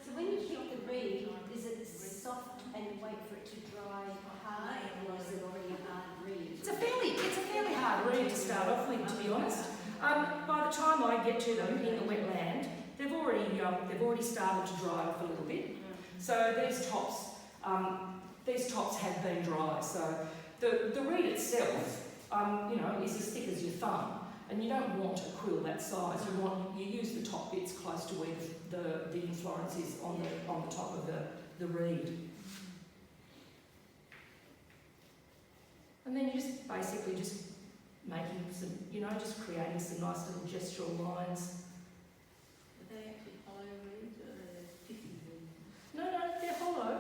So when you pick the reed, is it soft and wait for it to dry hard, or is it already a hard reed? It's a fairly hard reed to start off with, to be honest. By the time I get to them in the wetland, they've already started to dry off a little bit. So these tops have been dry. So the reed itself, you know, is as thick as your thumb, and you don't want a quill that size. You use the top bits close to where the inflorescence is on the top of the reed. And then you just basically just making some, you know, just creating some nice little gestural lines. Are they actually hollow reeds or are they sticky reeds? No, they're hollow.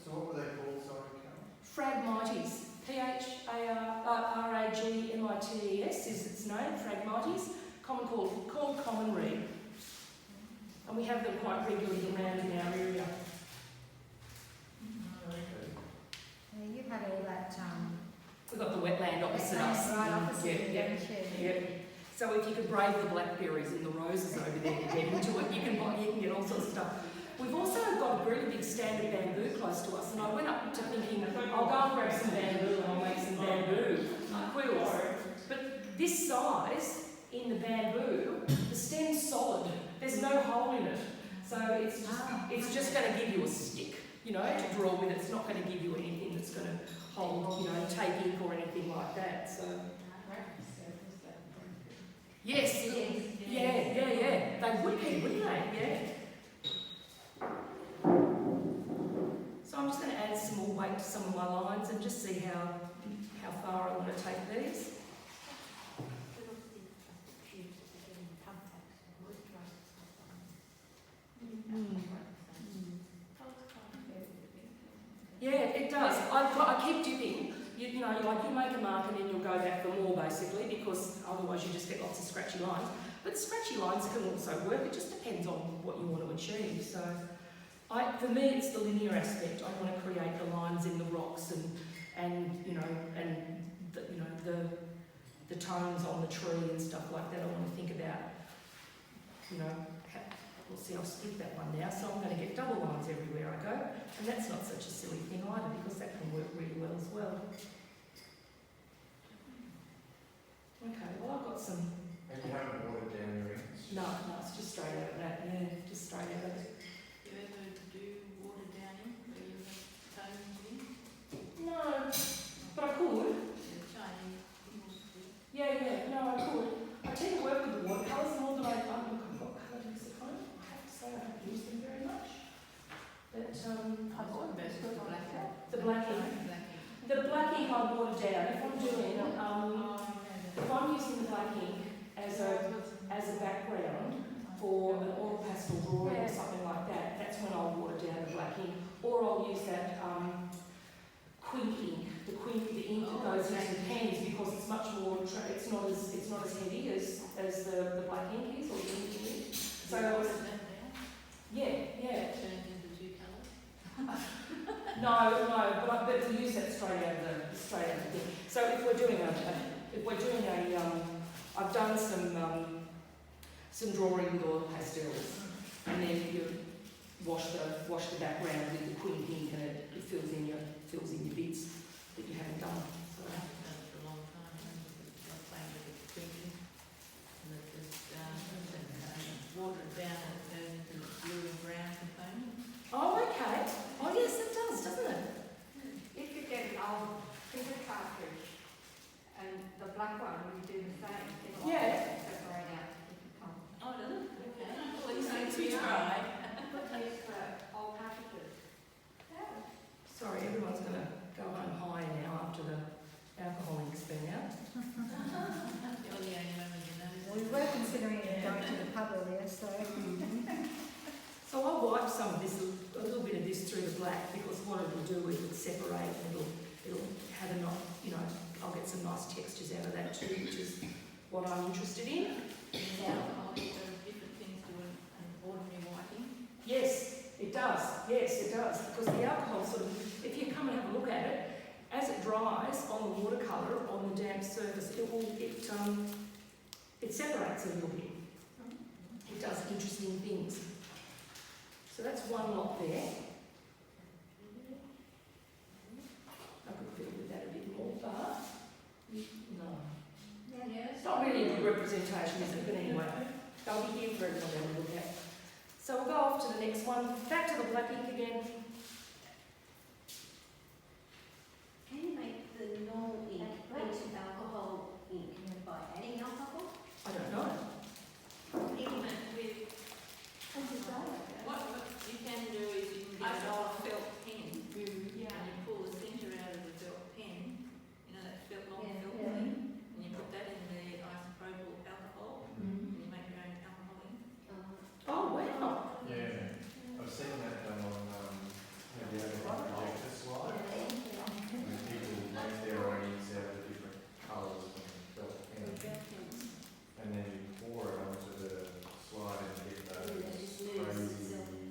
So what were they called, sorry, Carol? Phragmites. Phragmites is its name, Phragmites. Called common reed. And we have them quite regularly around in our area. Okay. Yeah, you had all that, We've got the wetland opposite us. right opposite, Yeah. don't you? Yeah. So if you could brave the blackberries and the roses over there to get into it, you can get all sorts of stuff. We've also got a really big stand of bamboo close to us, and I went up to thinking, I'll go and grab some bamboo and I'll make some bamboo quills. But this size, in the bamboo, the stem's solid. There's no hole in it. So it's just going to give you a stick, you know, to draw with. It's not going to give you anything that's going to hold, you know, take ink or anything like that. So yes, yeah. They would be, wouldn't they? Yeah. So I'm just going to add some more weight to some of my lines and just see how far I want to take these. Yeah, it does. I keep dipping. You know, you make a mark and then you'll go back for more, basically, because otherwise you just get lots of scratchy lines. But scratchy lines can also work. It just depends on what you want to achieve. So, for me, it's the linear aspect. I want to create the lines in the rocks and the tones on the tree and stuff like that. I want to think about, you know. We'll see, I'll skip that one now, so I'm going to get double lines everywhere I go, and that's not such a silly thing either, because that can work really well as well. Okay, well I've got some... And you haven't watered down your rings? No, it's just straight out of that, yeah, just straight out of it. Do you ever do water downing where you have tones in? No, but I could. The Chinese people do. Yeah, no, I could. I tend to work with the watercolours more than I've got colours at home. I have to say I haven't used them very much. But I've got most of the black ink. the black ink. The black ink I water down. If I'm using the black ink as a background for an oil pastel drawing or something like that, that's when I'll water down the black ink. Or I'll use that quink ink, the ink that goes into the pens, because it's much more. It's not as heavy as the black ink is or the ink is. So yeah. Turns into two colours. No, but we use that straight out of the thing. So if we're doing I've done some drawing with oil pastels, and then you wash the background with the quink ink, and it fills in your bits that you haven't done. So, I've done it for a long time. I'm playing with the printing. rub some of this, a little bit of this through the black, because what it'll do is it'll separate and it'll have a nice, you know, I'll get some nice textures out of that too, which is what I'm interested in. Alcohol, there are different things to an ordinary whiting. Yes, it does. Yes, it does. Because the alcohol sort of, if you come and have a look at it, as it dries on the watercolour, on the damp surface, it separates a little bit. It does interesting things. So that's one lot there. I could fiddle with that a bit more, but no. Yeah. It's not really a good representation, is it? But anyway, they'll be here for everyone to look at. So we'll go off to the next one. Back to the black ink again. Can you make the normal ink into alcohol ink by adding alcohol? I don't know. Pigment with, what you can do is you can get an old felt pen, and you pull the centre out of the felt pen, you know that long felt pen, and you put that in the isopropyl alcohol, and you make your own alcohol ink. Oh, wow. Yeah, I've seen that done on, the overhead projector slide, where people make their own inks out of different colours and felt pens, and then you pour it onto the slide and get those crazy.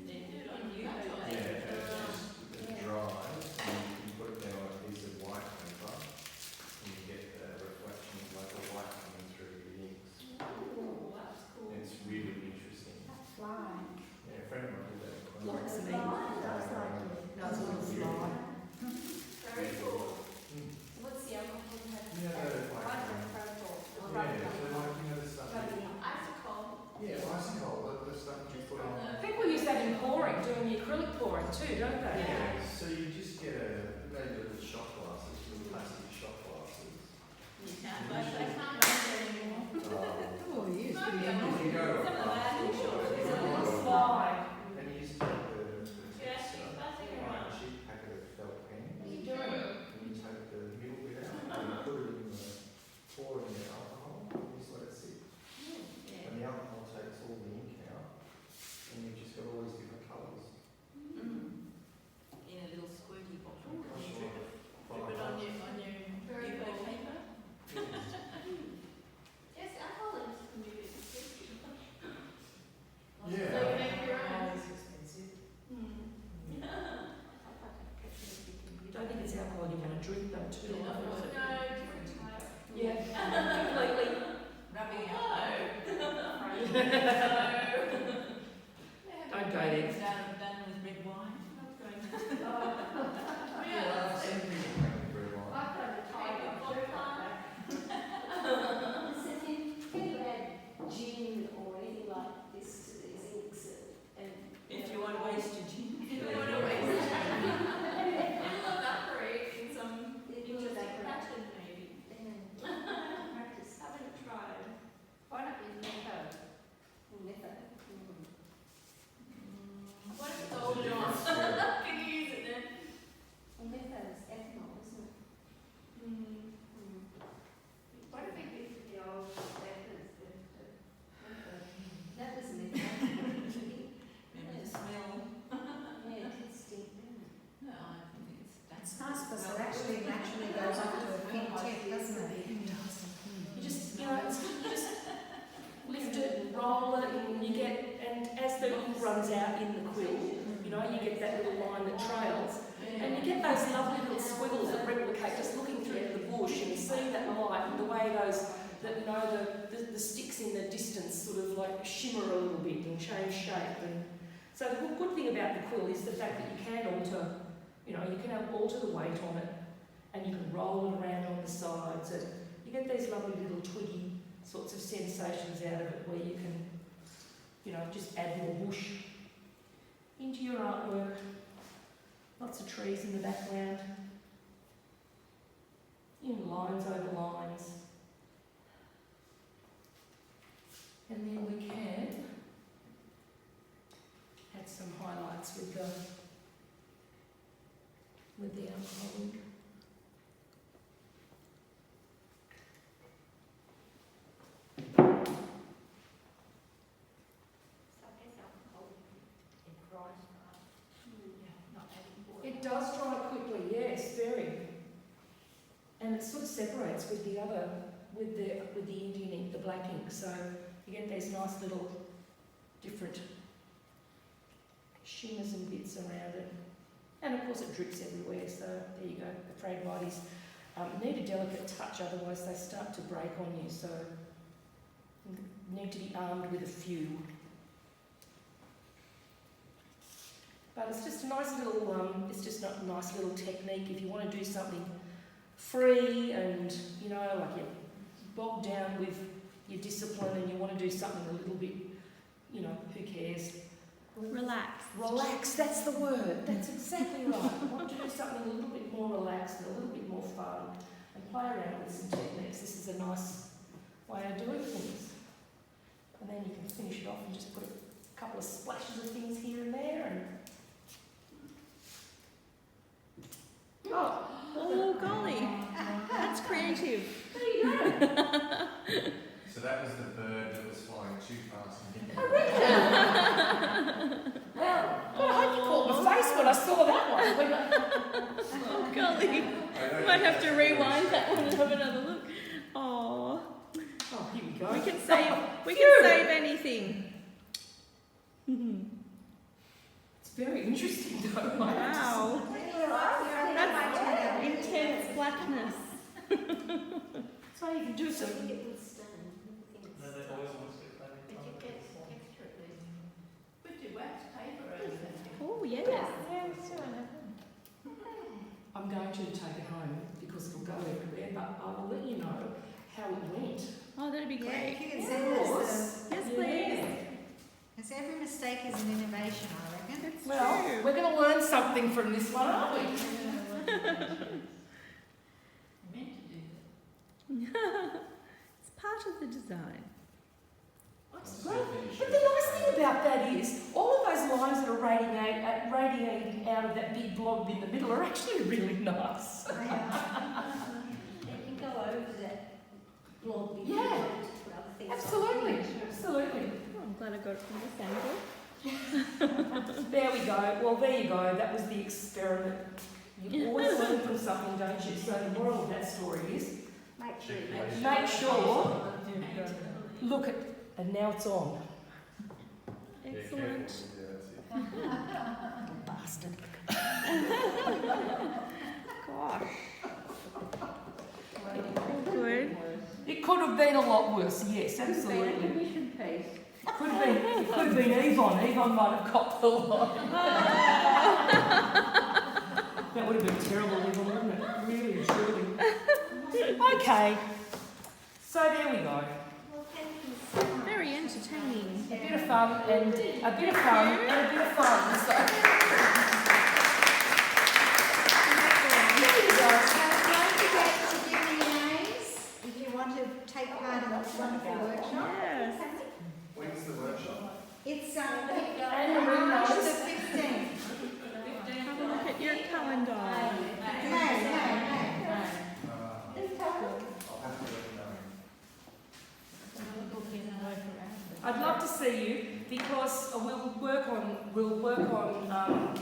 They do it on YouTube. Yeah, it dries, and you put it down on a piece of white paper, and you get the reflections like the white coming through the inks. Oh, that's cool. It's really interesting. Fly. Yeah, a friend of mine did that. Likes me. Does like it. No, it's a little fly. Very cool. What's the alcohol you have? Yeah, they're like, yeah, so like, the stuff. Yeah, icicle, the stuff you put on. People use that in pouring, doing the acrylic pouring too, don't they? Yeah, so you just get maybe little shot glasses, little plastic shot glasses. You can't, but they can't make that anymore. Oh, yes. Maybe You I'm not. can go to a Some of the craft magic store, shops, It's a isn't it? little fly. and you just take the Yeah, texture, she's passing it like around. a cheap packet of felt pen, What are you doing? and you take the middle bit out, and you put it in the, pour it in the alcohol, and you just let it sit. Yeah. And the alcohol takes all the ink out, and you've just got all these different colours. In a little squirty bottle. Costs You you drip it like on $5. your UFO paper. Yes, alcohol is really expensive. Yeah. So you make your own. Don't think it's alcohol you want to drink though too. No, different types. Yeah, completely. Rubbing out. Don't go there. Done with red wine. Not going to. Oh, Yeah, yeah. I've seen people make very well. I've got a tiger vodka. Can you add gin or anything like this to these inks? And If you want to waste your gin. If you Yeah. want to waste your gin. It will evaporate in some it will interesting evaporate. pattern maybe. Practice. Haven't tried. Why not use method? Method. What if it's old enough? Can you use it then? Well, method is ethanol, isn't it? What if we use the old methods? That was method. Maybe the smell. Yeah, it did stink, didn't it? No, I think that's. It's nice because it actually naturally goes off to a pink tip, doesn't it? You just, you know, you just lift it and roll it, and you get, and as the ink runs out in the quill, you know, you get that little line that trails, and you get those lovely little squiggles that replicate just looking through the bush and seeing that light and the way those, that you know, the sticks in the distance sort of like shimmer a little bit and change shape. And so the good thing about the quill is the fact that you can alter, you know, you can alter the weight on it, and you can roll it around on the sides, and you get these lovely little twiggy sorts of sensations out of it where you can, you know, just add more bush into your artwork. Lots of trees in the background. In lines over lines. And then we can add some highlights with the alcohol ink. Alcohol in Christ. separates with the other, with the Indian ink, the black ink. So you get these nice little different shimmers and bits around it. And of course it drips everywhere, so there you go. The frayed whiteys need a delicate touch, otherwise they start to break on you, so you need to be armed with a few. But it's just a nice little, it's just a nice little technique if you want to do something free and, you know, like you're bogged down with your discipline and you want to do something a little bit, you know, who cares? Relax. Relax, that's the word. That's exactly right. I want to do something a little bit more relaxed and a little bit more fun and play around with some techniques. This is a nice way of doing things. And then you can finish it off and just put a couple of splashes of things here and there. And Oh, golly. That's creative. there you go. So that was the bird that was flying too fast and hit me. Well, I hope you caught my face when I saw that one. Oh, golly. Might have to rewind that one and have another look. Oh, Oh, here we go. we can save anything. It's very interesting though. Wow. That's intense blackness. So you can do some. I think it would stand. No, they always want to get that in Did you front of get us. texture at least? Put your wax paper over that. Oh, yes. I'm going to take it home because it'll go everywhere, but I will let you know how it went. Oh, that'd be Yeah, great. if you can send us Yes, please. because every mistake is an innovation, I reckon. It's Well, true. we're going to learn something from this one, aren't we? Meant to do that. It's part of the design. Well, but the nice thing about that is, all of those lines that are radiating out of that big blob in the middle are actually really nice. They can go over that blob. if you Yeah. want to put other things on. Absolutely, absolutely. Oh, I'm glad I got it from this angle. There we go. Well, there you go. That was the experiment. You always learn from something, don't you? So the moral of that story is, Make sure you make sure, look at, and now it's on. Excellent. Yeah, that's it. Bastard. Gosh. All good. It could have been a lot worse, yes, absolutely. commission piece. Could have been Yvonne. Yvonne might have copped the line. That would have been terrible, Yvonne, wouldn't it? Really and truly. Okay. So there we go. Well, thank you so much. Very entertaining. A bit of fun and a bit of fun and a bit of fun. So There you go. So don't forget to give me your names if you want to take part in this wonderful workshop. Yes. When's the workshop? It's Anne Marie March the knows. 15th. Have a look at your calendar. No. I'll have to let you know. I'd love to see you because we'll work on We'll be able to admire.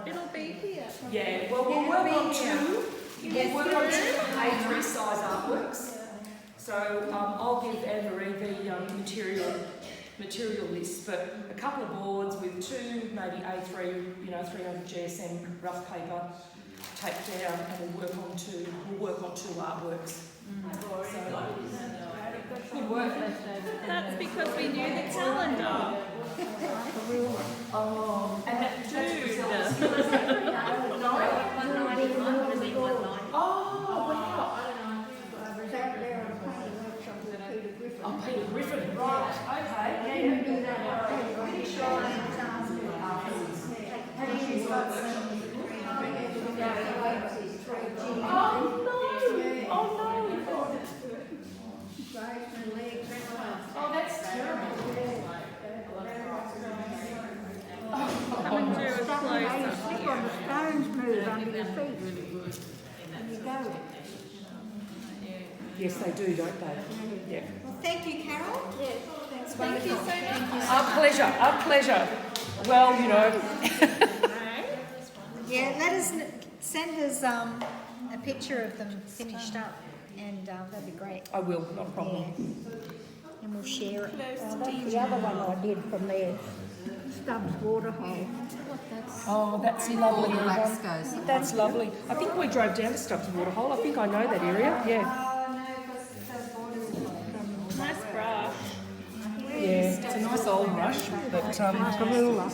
It'll be here. yeah, well we'll Yeah, work it'll on be here. two. Yes, We'll work on we two will. A3 size artworks. So I'll give Anne Marie the material list, but a couple of boards with two, maybe A3, 300 GSM rough paper taped down, and we'll work on two artworks. Good work. That's because we knew the calendar. Oh, and that Dude. Oh, wow. Oh, Peter Griffin, right, okay, yeah. Pretty sure Oh, that's terrible. Come and do a close-up Slip here. on the stones move under your feet really good. And you go. Yes, they do, don't they? Yeah. Well, thank you, Carol. That's Thank you wonderful. so much. Our pleasure, our pleasure. Well, Yeah, let us send us a picture of them finished up, and that'd be great. I will, not a problem. Yeah. And we'll share it. Oh, that's the other one I did from there. Stubbs Waterhole. Oh, that's lovely. wax goes. That's lovely. I think we drove down to Stubbs Waterhole. I think I know that area. Yeah. Oh, no, because the borders from... Nice brush. Yeah, it's a nice old brush, but Karula.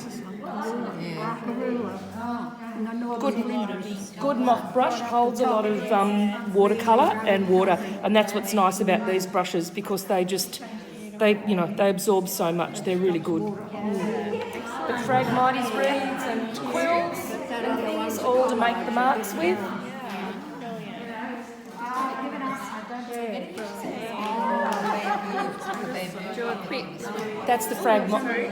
good mock brush holds a lot of watercolour and water, and that's what's nice about these brushes because they absorb so much. They're really good. But Phragmites reeds and quills and things, all to make the marks with. Do a quick That's the Phragmite.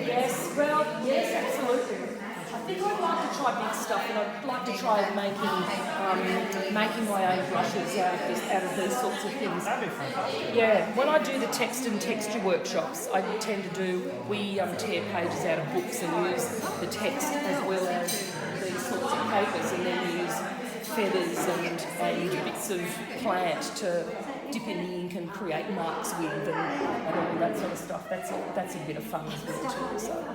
Yes, well, yes, absolutely. I think I'd like to try big stuff, and I'd like to try making my own brushes out of these sorts of things. That'd be fantastic. Yeah, when I do the text and texture workshops, I tend to we tear pages out of books and use the text as well as these sorts of papers, and then use feathers and bits of plant to dip in the ink and create marks with and all that sort of stuff. That's a bit of fun as well too. So.